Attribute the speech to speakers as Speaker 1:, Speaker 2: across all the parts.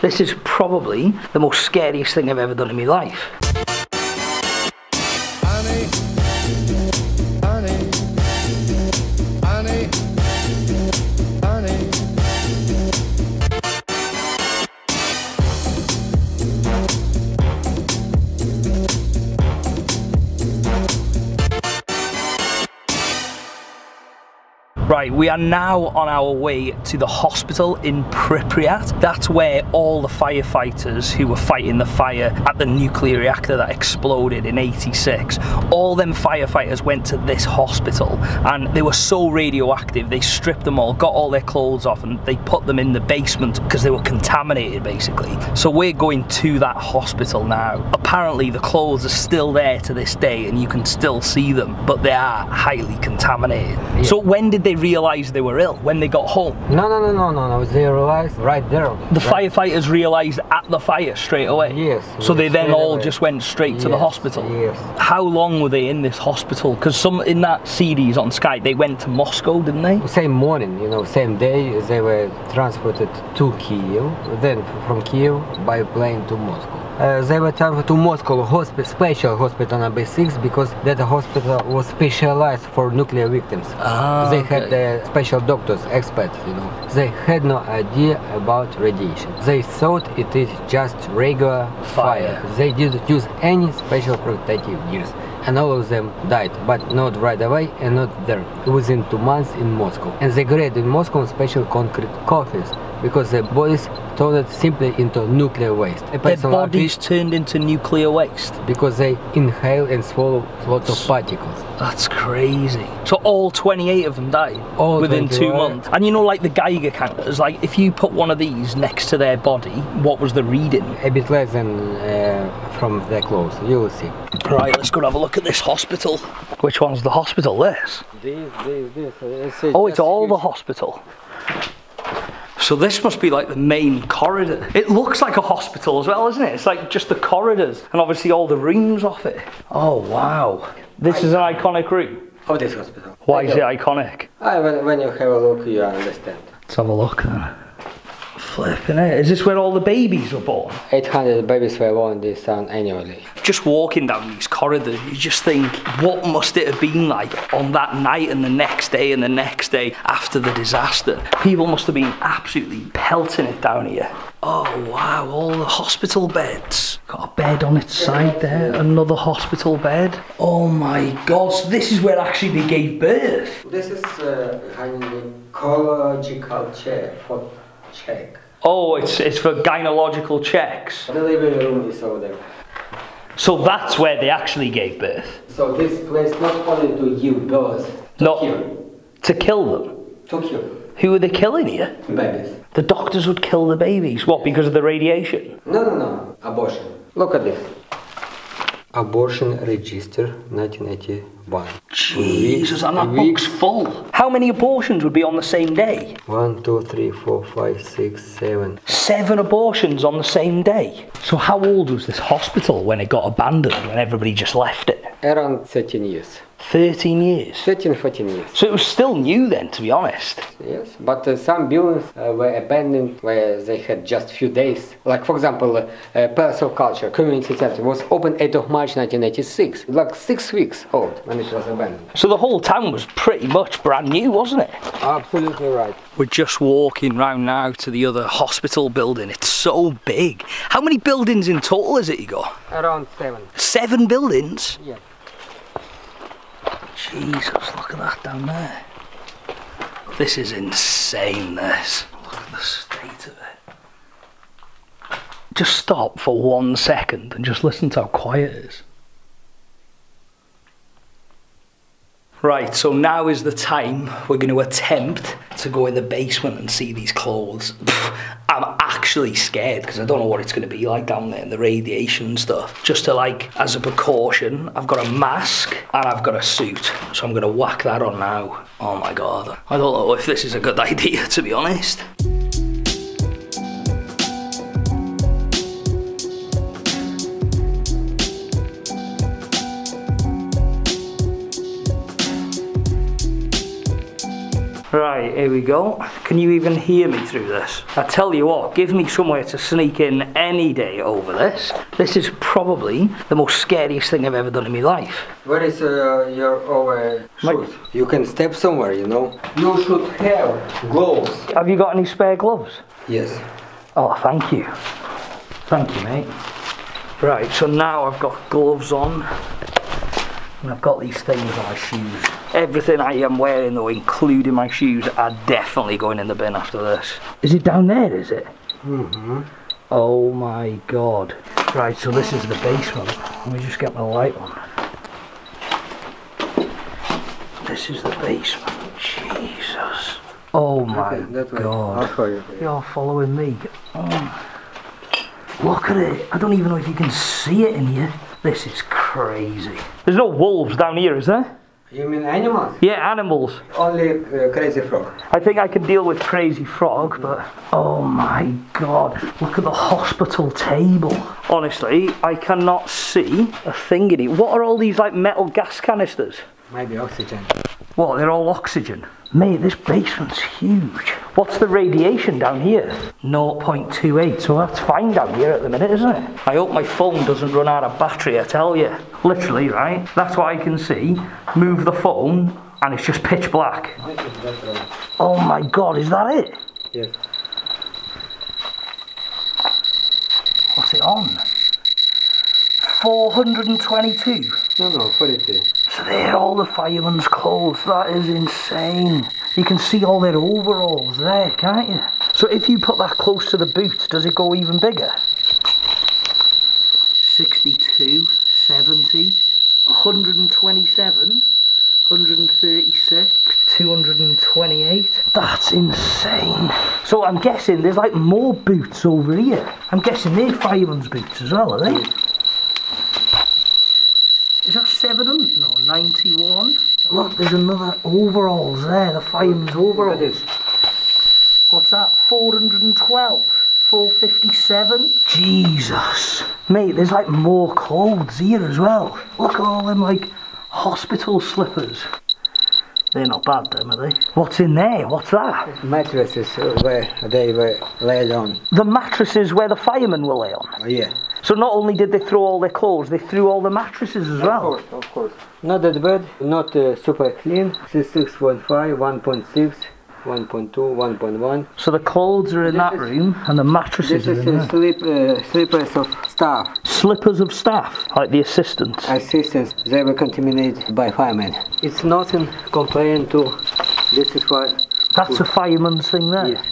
Speaker 1: This is probably the most scariest thing I've ever done in my life. Right, we are now on our way to the hospital in Pripyat. That's where all the firefighters who were fighting the fire at the nuclear reactor that exploded in '86, all them firefighters went to this hospital, and they were so radioactive, they stripped them all, got all their clothes off, and they put them in the basement because they were contaminated, basically. So we're going to that hospital now. Apparently the clothes are still there to this day, and you can still see them, but they are highly contaminated. Yeah. So when did they realise they were ill? When they got home?
Speaker 2: No. They realised right there.
Speaker 1: The firefighters realised at the fire straight away?
Speaker 2: Yes.
Speaker 1: So they then all just went straight to the hospital?
Speaker 2: Yes.
Speaker 1: How long were they in this hospital? Because some in that series on Sky, they went to Moscow, didn't they?
Speaker 2: Same morning, you know, same day, they were transported to Kiev, then from Kiev by plane to Moscow. They were transferred to Moscow hospital, special hospital number 6, because that hospital was specialized for nuclear victims. They had special doctors, experts, you know. They had no idea about radiation. They thought it is just regular fire. They didn't use any special protective gears. And all of them died, but not right away and not there. Within 2 months in Moscow. And they created in Moscow special concrete coffins, because their bodies turned simply into nuclear waste.
Speaker 1: Their bodies turned into nuclear waste?
Speaker 2: Because they inhale and swallow lots of particles.
Speaker 1: That's crazy. So all 28 of them died within 2 months? And you know, like the Geiger counters, like if you put one of these next to their body, what was the reading?
Speaker 2: A bit less than from their clothes, you will see.
Speaker 1: Right, let's go and have a look at this hospital. Which one's the hospital? This?
Speaker 2: This.
Speaker 1: Oh, it's all the hospital. So this must be like the main corridor. It looks like a hospital as well, isn't it? It's like just the corridors and obviously all the rooms off it. Oh wow. This is an iconic room.
Speaker 2: Of this hospital.
Speaker 1: Why is it iconic?
Speaker 2: When you have a look, you understand.
Speaker 1: Let's have a look then. Flipping it. Is this where all the babies were born?
Speaker 2: 800 babies were born this town annually.
Speaker 1: Just walking down these corridors, you just think, what must it have been like on that night and the next day and the next day after the disaster? People must have been absolutely pelting it down here. Oh wow, all the hospital beds. Got a bed on its side there, another hospital bed. Oh my god, so this is where actually they gave birth.
Speaker 2: This is a gynecological chair for check.
Speaker 1: Oh, it's for gynecological checks.
Speaker 2: The living room is over there.
Speaker 1: So that's where they actually gave birth.
Speaker 2: So this place not only to give birth, to kill.
Speaker 1: To kill them?
Speaker 2: To kill.
Speaker 1: Who were they killing here?
Speaker 2: Babies.
Speaker 1: The doctors would kill the babies. What, because of the radiation?
Speaker 2: No. Abortion. Look at this. Abortion register 1981.
Speaker 1: Jesus, and that book's full. How many abortions would be on the same day?
Speaker 2: 1, 2, 3, 4, 5, 6, 7.
Speaker 1: 7 abortions on the same day. So how old was this hospital when it got abandoned, when everybody just left it?
Speaker 2: Around 13 years.
Speaker 1: 13 years?
Speaker 2: 13, 14 years.
Speaker 1: So it was still new then, to be honest?
Speaker 2: Yes, but some buildings were abandoned where they had just few days. Like, for example, Palace of Culture Community Center was opened 8th of March 1986. Like 6 weeks old when it was abandoned.
Speaker 1: So the whole town was pretty much brand new, wasn't it?
Speaker 2: Absolutely right.
Speaker 1: We're just walking round now to the other hospital building. It's so big. How many buildings in total is it you got?
Speaker 2: Around 7.
Speaker 1: 7 buildings?
Speaker 2: Yeah.
Speaker 1: Jesus, look at that down there. This is insane, this. Look at the state of it. Just stop for 1 second and just listen to how quiet it is. Right, so now is the time we're going to attempt to go in the basement and see these clothes. I'm actually scared because I don't know what it's going to be like down there, the radiation and stuff. Just to like, as a precaution, I've got a mask and I've got a suit. So I'm going to whack that on now. Oh my god. I don't know if this is a good idea, to be honest. Right, here we go. Can you even hear me through this? I tell you what, give me somewhere to sneak in any day over this. This is probably the most scariest thing I've ever done in my life.
Speaker 2: Where is your shoes? You can step somewhere, you know. You should have gloves.
Speaker 1: Have you got any spare gloves?
Speaker 2: Yes.
Speaker 1: Oh, thank you. Thank you, mate. Right, so now I've got gloves on. And I've got these things on my shoes. Everything I am wearing though, including my shoes, are definitely going in the bin after this. Is it down there, is it?
Speaker 2: Mm-hmm.
Speaker 1: Oh my god. Right, so this is the basement. Let me just get my light on. This is the basement. Jesus. Oh my god.
Speaker 2: I'll show you.
Speaker 1: You're following me. Oh. Look at it. I don't even know if you can see it in here. This is crazy. There's no wolves down here, is there?
Speaker 2: You mean animals?
Speaker 1: Yeah, animals.
Speaker 2: Only crazy frog.
Speaker 1: I think I can deal with crazy frog, but oh my god, look at the hospital table. Honestly, I cannot see a thing in it. What are all these like metal gas canisters?
Speaker 2: Maybe oxygen.
Speaker 1: What, they're all oxygen? Mate, this basement's huge. What's the radiation down here? 0.28, so that's fine down here at the minute, isn't it? I hope my phone doesn't run out of battery, I tell you. Literally, right? That's what I can see. Move the phone, and it's just pitch black. Oh my god, is that it?
Speaker 2: Yes.
Speaker 1: What's it on? 422.
Speaker 2: No, 42.
Speaker 1: So they're all the firemen's clothes. That is insane. You can see all their overalls there, can't you? So if you put that close to the boot, does it go even bigger? 62, 70, 127, 136, 228. That's insane. So I'm guessing there's like more boots over here. I'm guessing they're firemen's boots as well, are they? Is that 700? No, 91. Look, there's another overalls there, the fireman's overalls. What's that? 412? 457? Jesus. Mate, there's like more clothes here as well. Look at all them like hospital slippers. They're not bad them, are they? What's in there? What's that?
Speaker 2: Mattresses where they were laid on.
Speaker 1: The mattresses where the firemen will lay on?
Speaker 2: Yeah.
Speaker 1: So not only did they throw all their clothes, they threw all the mattresses as well?
Speaker 2: Of course. Not that bad, not super clean. 6.5, 1.6, 1.2, 1.1.
Speaker 1: So the clothes are in that room and the mattresses are in there.
Speaker 2: This is slippers of staff.
Speaker 1: Slippers of staff, like the assistants?
Speaker 2: Assistants, they were contaminated by firemen. It's nothing compared to, this is why...
Speaker 1: That's a fireman's thing there?
Speaker 2: Yeah.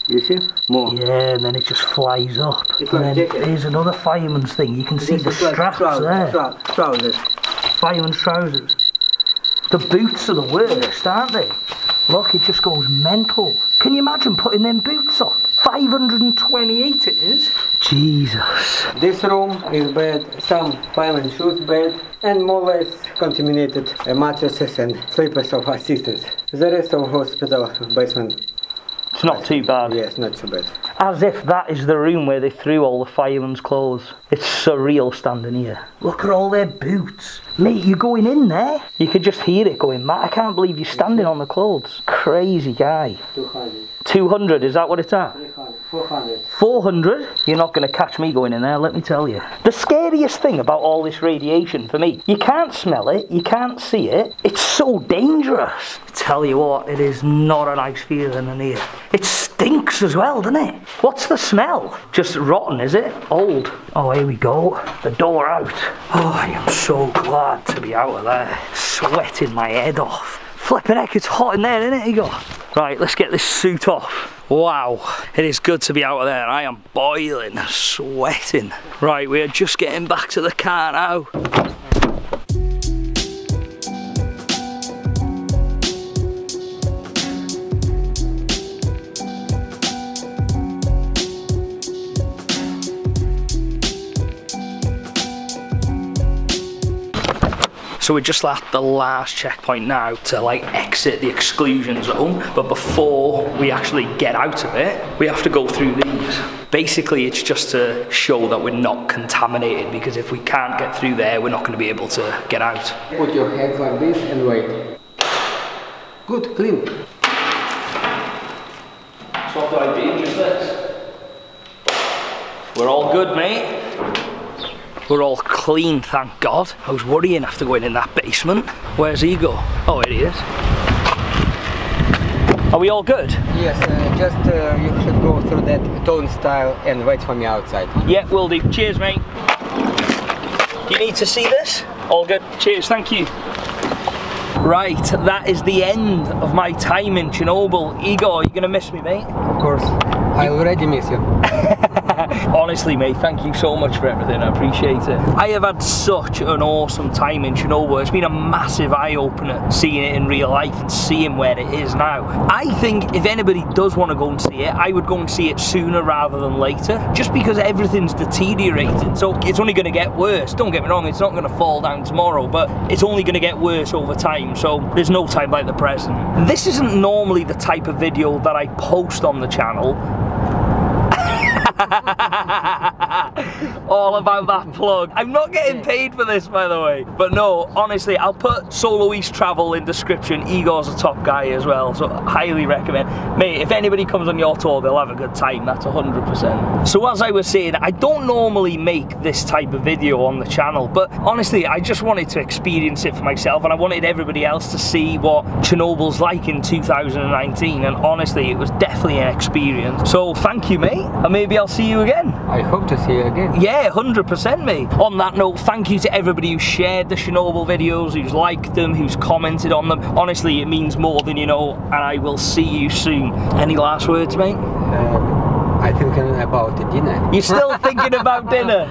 Speaker 2: You see? More.
Speaker 1: Yeah, and then it just flies up.
Speaker 2: It's
Speaker 1: and
Speaker 2: like
Speaker 1: then there's another fireman's thing. You can see the straps there.
Speaker 2: Trousers.
Speaker 1: Fireman's trousers. The boots are the worst, aren't they? Look, it just goes mental. Can you imagine putting them boots on? 528 it is. Jesus.
Speaker 2: This room is bad, some fireman shoes bad, and more or less contaminated mattresses and slippers of assistants. The rest of hospital basement.
Speaker 1: It's not too bad.
Speaker 2: Yes, not too bad.
Speaker 1: As if that is the room where they threw all the firemen's clothes. It's surreal standing here. Look at all their boots. Mate, you're going in there? You could just hear it going, Matt, I can't believe you're standing on the clothes. Crazy guy.
Speaker 2: 200.
Speaker 1: 200, is that what it's at?
Speaker 2: 300, 400.
Speaker 1: 400? You're not going to catch me going in there, let me tell you. The scariest thing about all this radiation for me, you can't smell it, you can't see it, it's so dangerous. I tell you what, it is not a nice feeling in here. It stinks as well, doesn't it? What's the smell? Just rotten, is it? Old. Oh, here we go. The door out. Oh, I am so glad to be out of there. Sweating my head off. Flipping heck, it's hot in there, isn't it, Igor? Right, let's get this suit off. Wow, it is good to be out of there. I am boiling, sweating. Right, we are just getting back to the car now. So we're just at the last checkpoint now to like exit the exclusion zone, but before we actually get out of it, we have to go through these. Basically, it's just to show that we're not contaminated, because if we can't get through there, we're not going to be able to get out.
Speaker 2: Put your hands like this and wait. Good, clean.
Speaker 1: What do I do? Just this. We're all good, mate. We're all clean, thank God. I was worrying after going in that basement. Where's Igor? Oh, here he is. Are we all good?
Speaker 2: Yes, just you should go through that turnstile and wait for me outside.
Speaker 1: Yeah, will do. Cheers, mate. You need to see this? All good. Cheers, thank you. Right, that is the end of my time in Chernobyl. Igor, you're gonna miss me, mate?
Speaker 2: Of course. I already miss you.
Speaker 1: Honestly, mate, thank you so much for everything. I appreciate it. I have had such an awesome time in Chernobyl. It's been a massive eye-opener seeing it in real life and seeing where it is now. I think if anybody does want to go and see it, I would go and see it sooner rather than later, just because everything's deteriorating. So it's only going to get worse. Don't get me wrong, it's not going to fall down tomorrow, but it's only going to get worse over time. So there's no time like the present. This isn't normally the type of video that I post on the channel. All about that plug. I'm not getting paid for this, by the way. But no, honestly, I'll put Solo East Travel in description. Igor's a top guy as well, so highly recommend. Mate, if anybody comes on your tour, they'll have a good time, that's 100%. So as I was saying, I don't normally make this type of video on the channel, but honestly, I just wanted to experience it for myself, and I wanted everybody else to see what Chernobyl's like in 2019, and honestly, it was definitely an experience. So thank you, mate, and maybe I'll see you again.
Speaker 2: I hope to see you again.
Speaker 1: Yeah, 100%, mate. On that note, thank you to everybody who shared the Chernobyl videos, who's liked them, who's commented on them. Honestly, it means more than you know, and I will see you soon. Any last words, mate?
Speaker 2: I'm thinking about the dinner.
Speaker 1: You're still thinking about dinner?